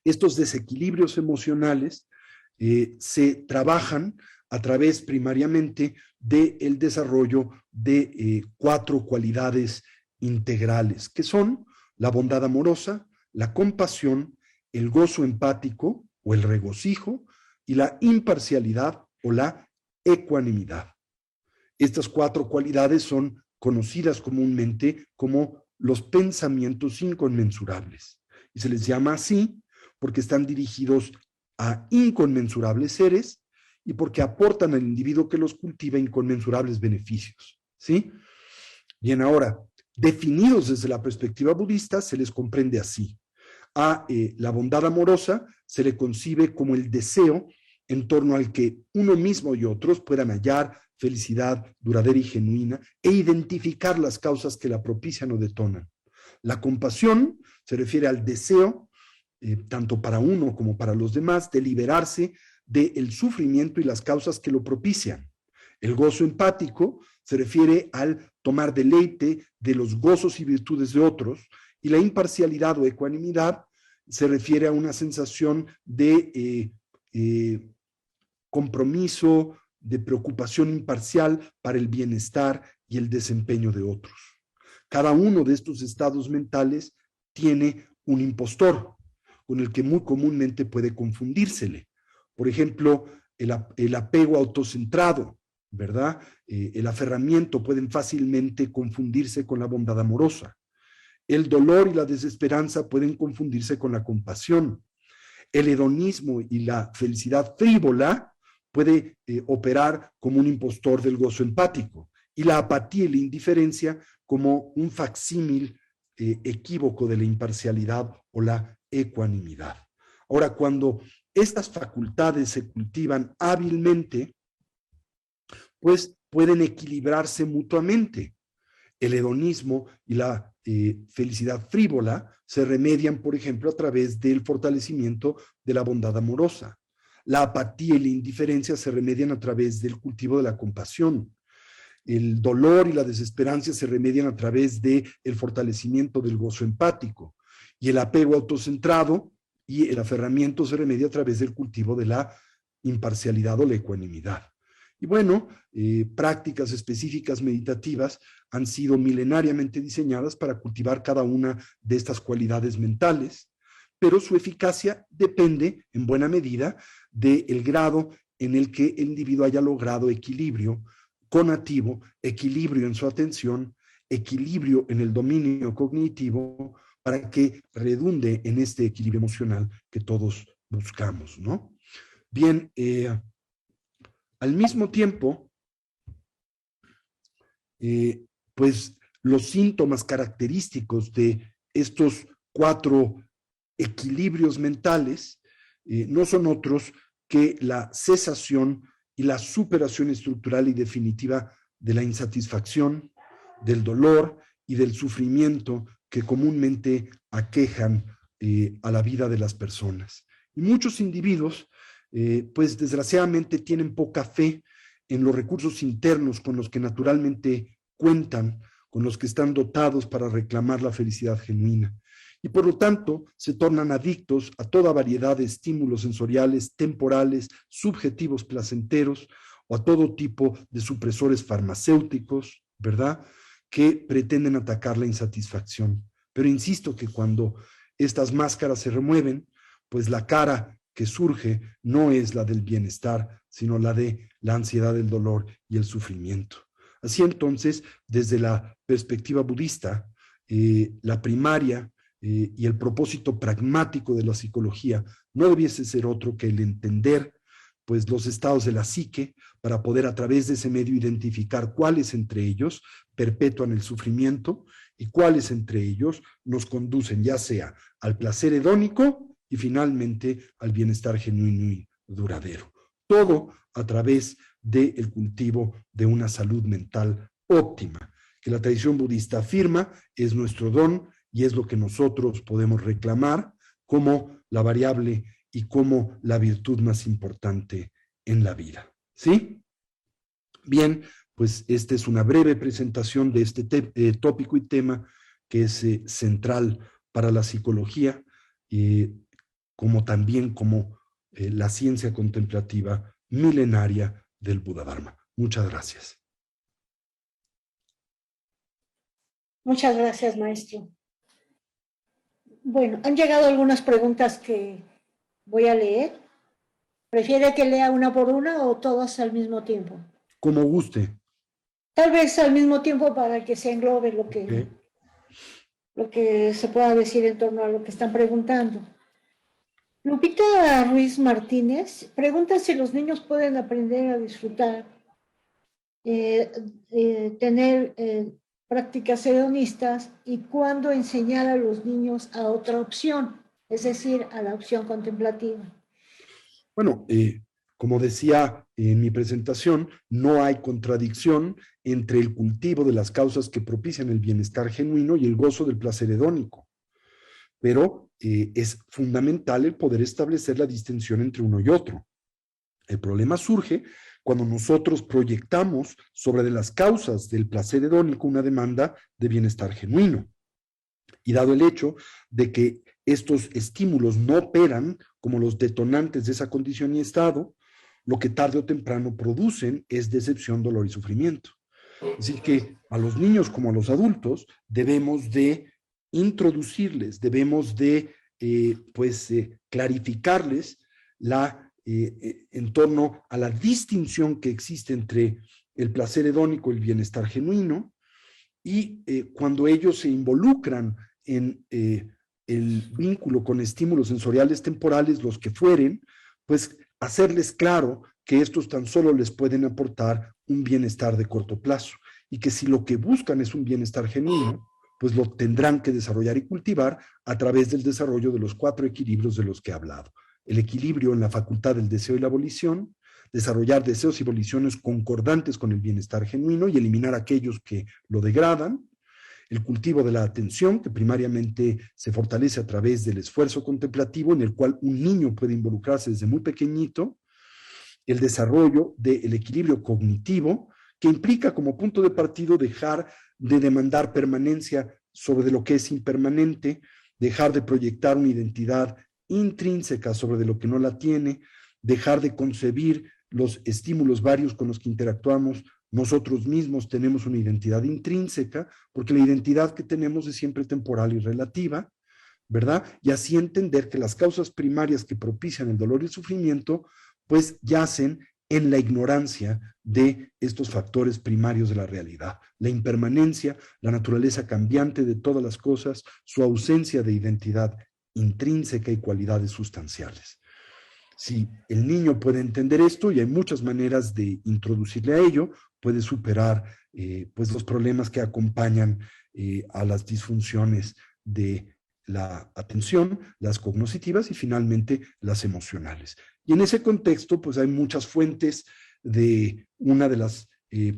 estos desequilibrios emocionales se trabajan a través primariamente del desarrollo de 4 cualidades integrales, que son la bondad amorosa, la compasión, el gozo empático o el regocijo y la imparcialidad o la ecuanimidad. Estas 4 cualidades son conocidas comúnmente como los pensamientos inconmensurables y se les llama así porque están dirigidos a inconmensurables seres y porque aportan al individuo que los cultiva inconmensurables beneficios, ¿sí? Bien, ahora, definidos desde la perspectiva budista, se les comprende así. A la bondad amorosa se le concibe como el deseo en torno al que uno mismo y otros puedan hallar felicidad duradera y genuina e identificar las causas que la propician o detonan. La compasión se refiere al deseo, tanto para uno como para los demás, de liberarse del sufrimiento y las causas que lo propician. El gozo empático se refiere al tomar deleite de los gozos y virtudes de otros, y la imparcialidad o ecuanimidad se refiere a una sensación de compromiso, de preocupación imparcial para el bienestar y el desempeño de otros. Cada uno de estos estados mentales tiene un impostor con el que muy comúnmente puede confundírsele. Por ejemplo, el apego autocentrado, ¿verdad? El aferramiento pueden fácilmente confundirse con la bondad amorosa. El dolor y la desesperanza pueden confundirse con la compasión. El hedonismo y la felicidad frívola puede operar como un impostor del gozo empático, y la apatía y la indiferencia como un facsímil equívoco de la imparcialidad o la ecuanimidad. Ahora, cuando estas facultades se cultivan hábilmente, pues pueden equilibrarse mutuamente. El hedonismo y la felicidad frívola se remedian, por ejemplo, a través del fortalecimiento de la bondad amorosa. La apatía y la indiferencia se remedian a través del cultivo de la compasión. El dolor y la desesperanza se remedian a través del fortalecimiento del gozo empático. Y el apego autocentrado y el aferramiento se remedia a través del cultivo de la imparcialidad o la ecuanimidad. Y bueno, prácticas específicas meditativas han sido milenariamente diseñadas para cultivar cada una de estas cualidades mentales, pero su eficacia depende en buena medida del grado en el que el individuo haya logrado equilibrio conativo, equilibrio en su atención, equilibrio en el dominio cognitivo, para que redunde en este equilibrio emocional que todos buscamos, ¿no? Bien, al mismo tiempo, pues los síntomas característicos de estos 4 equilibrios mentales no son otros que la cesación y la superación estructural y definitiva de la insatisfacción, del dolor y del sufrimiento que comúnmente aquejan a la vida de las personas. Y muchos individuos, pues desgraciadamente tienen poca fe en los recursos internos con los que naturalmente cuentan, con los que están dotados para reclamar la felicidad genuina. Y por lo tanto se tornan adictos a toda variedad de estímulos sensoriales, temporales, subjetivos placenteros, o a todo tipo de supresores farmacéuticos, ¿verdad?, que pretenden atacar la insatisfacción. Pero insisto que cuando estas máscaras se remueven, pues la cara que surge no es la del bienestar, sino la de la ansiedad, el dolor y el sufrimiento. Así entonces, desde la perspectiva budista, la primaria y el propósito pragmático de la psicología no debiese ser otro que el entender pues los estados de la psique para poder a través de ese medio identificar cuáles entre ellos perpetúan el sufrimiento y cuáles entre ellos nos conducen ya sea al placer hedónico y finalmente al bienestar genuino y duradero. Todo a través del cultivo de una salud mental óptima, que la tradición budista afirma es nuestro don y es lo que nosotros podemos reclamar como la variable y como la virtud más importante en la vida. ¿Sí? Bien, pues esta es una breve presentación de este tópico y tema que es central para la psicología, como también como la ciencia contemplativa milenaria del Buda Dharma. Muchas gracias. Muchas gracias, maestro. Bueno, han llegado algunas preguntas que voy a leer. ¿Prefiere que lea una por una o todas al mismo tiempo? Como guste. Tal vez al mismo tiempo para que se englobe lo que se pueda decir en torno a lo que están preguntando. Lupita Ruiz Martínez pregunta si los niños pueden aprender a disfrutar, tener prácticas hedonistas y cuándo enseñar a los niños a otra opción. es decir, a la opción contemplativa. Bueno, como decía en mi presentación, no hay contradicción entre el cultivo de las causas que propician el bienestar genuino y el gozo del placer hedónico, pero es fundamental el poder establecer la distinción entre uno y otro. El problema surge cuando nosotros proyectamos sobre las causas del placer hedónico una demanda de bienestar genuino. Y dado el hecho de que estos estímulos no operan como los detonantes de esa condición y estado, lo que tarde o temprano producen es decepción, dolor y sufrimiento. Así que a los niños como a los adultos debemos de introducirles, debemos de clarificarles en torno a la distinción que existe entre el placer hedónico y el bienestar genuino, y cuando ellos se involucran en el vínculo con estímulos sensoriales temporales, los que fueren, pues hacerles claro que estos tan solo les pueden aportar un bienestar de corto plazo y que si lo que buscan es un bienestar genuino, pues lo tendrán que desarrollar y cultivar a través del desarrollo de los 4 equilibrios de los que he hablado. El equilibrio en la facultad del deseo y la volición, desarrollar deseos y voliciones concordantes con el bienestar genuino y eliminar aquellos que lo degradan, el cultivo de la atención, que primariamente se fortalece a través del esfuerzo contemplativo, en el cual un niño puede involucrarse desde muy pequeñito, el desarrollo del equilibrio cognitivo, que implica como punto de partido dejar de demandar permanencia sobre lo que es impermanente, dejar de proyectar una identidad intrínseca sobre de lo que no la tiene, dejar de concebir los estímulos varios con los que interactuamos. Nosotros mismos tenemos una identidad intrínseca, porque la identidad que tenemos es siempre temporal y relativa, ¿verdad? Y así entender que las causas primarias que propician el dolor y el sufrimiento, pues yacen en la ignorancia de estos factores primarios de la realidad. La impermanencia, la naturaleza cambiante de todas las cosas, su ausencia de identidad intrínseca y cualidades sustanciales. Si el niño puede entender esto, y hay muchas maneras de introducirle a ello, puede superar pues los problemas que acompañan a las disfunciones de la atención, las cognitivas y finalmente las emocionales. Y en ese contexto, pues hay muchas fuentes. De una de las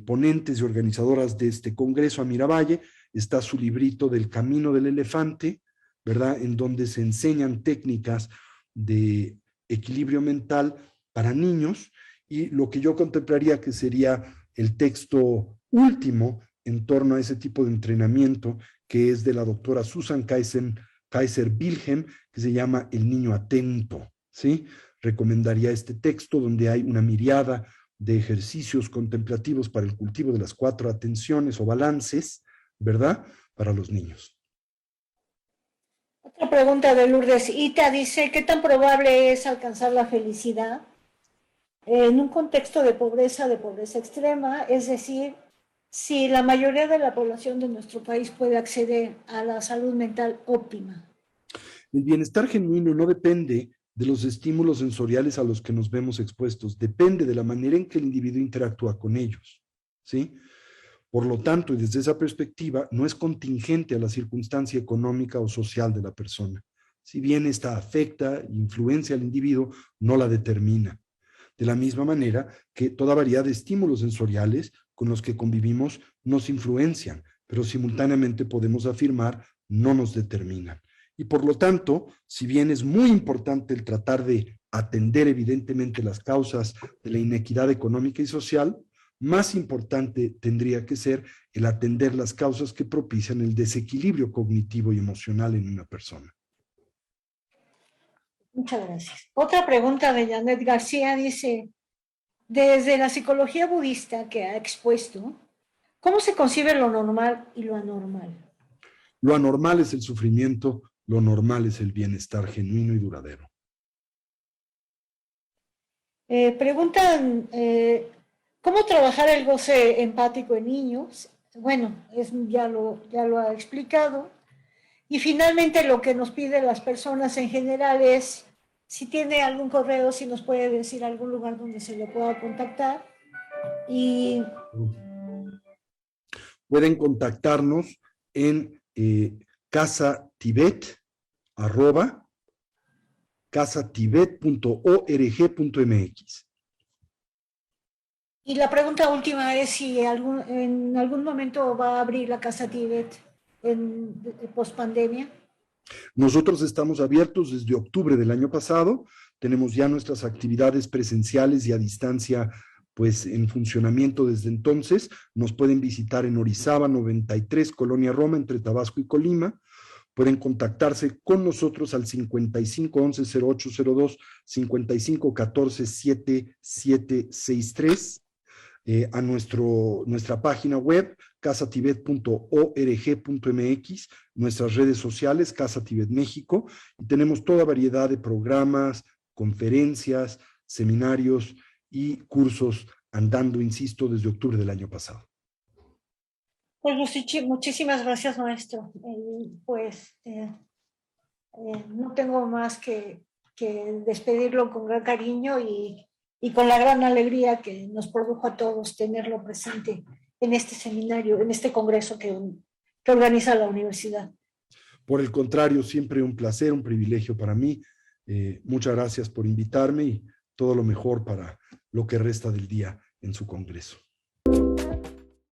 ponentes y organizadoras de este congreso, Amira Valle, está su librito del Camino del Elefante, ¿verdad? En donde se enseñan técnicas de equilibrio mental para niños, y lo que yo contemplaría que sería el texto último en torno a ese tipo de entrenamiento, que es de la doctora Susan Kaiser Wilhelm, que se llama El niño atento, ¿sí? Recomendaría este texto donde hay una miriada de ejercicios contemplativos para el cultivo de las 4 atenciones o balances, ¿verdad? Para los niños. Otra pregunta de Lourdes Ita dice, ¿qué tan probable es alcanzar la felicidad en un contexto de pobreza extrema? Es decir, si la mayoría de la población de nuestro país puede acceder a la salud mental óptima. El bienestar genuino no depende de los estímulos sensoriales a los que nos vemos expuestos, depende de la manera en que el individuo interactúa con ellos, ¿sí? Por lo tanto, y desde esa perspectiva, no es contingente a la circunstancia económica o social de la persona. Si bien esta afecta e influencia al individuo, no la determina. De la misma manera que toda variedad de estímulos sensoriales con los que convivimos nos influencian, pero simultáneamente podemos afirmar no nos determinan. Y por lo tanto, si bien es muy importante el tratar de atender evidentemente las causas de la inequidad económica y social, más importante tendría que ser el atender las causas que propician el desequilibrio cognitivo y emocional en una persona. Muchas gracias. Otra pregunta de Janet García dice, desde la psicología budista que ha expuesto, ¿cómo se concibe lo normal y lo anormal? Lo anormal es el sufrimiento, lo normal es el bienestar genuino y duradero. Preguntan, ¿cómo trabajar el goce empático en niños? Bueno, ya lo ha explicado. Y finalmente lo que nos piden las personas en general es, si tiene algún correo, si nos puede decir algún lugar donde se le pueda contactar. Y pueden contactarnos en casatibet@ casatibet.org.mx. Y la pregunta última es si en algún momento va a abrir la Casa Tibet en pospandemia. Nosotros estamos abiertos desde octubre del año pasado. Tenemos ya nuestras actividades presenciales y a distancia, pues en funcionamiento desde entonces. Nos pueden visitar en Orizaba 93, Colonia Roma, entre Tabasco y Colima. Pueden contactarse con nosotros al 55 11 0802, 55 14 7763. A nuestra página web, casatibet.org.mx, nuestras redes sociales, Casa Tibet México, y tenemos toda variedad de programas, conferencias, seminarios y cursos andando, insisto, desde octubre del año pasado. Pues muchísimas gracias, maestro. No tengo más que despedirlo con gran cariño y con la gran alegría que nos produjo a todos tenerlo presente en este seminario, en este congreso que organiza la universidad. Por el contrario, siempre un placer, un privilegio para mí. Muchas gracias por invitarme y todo lo mejor para lo que resta del día en su congreso.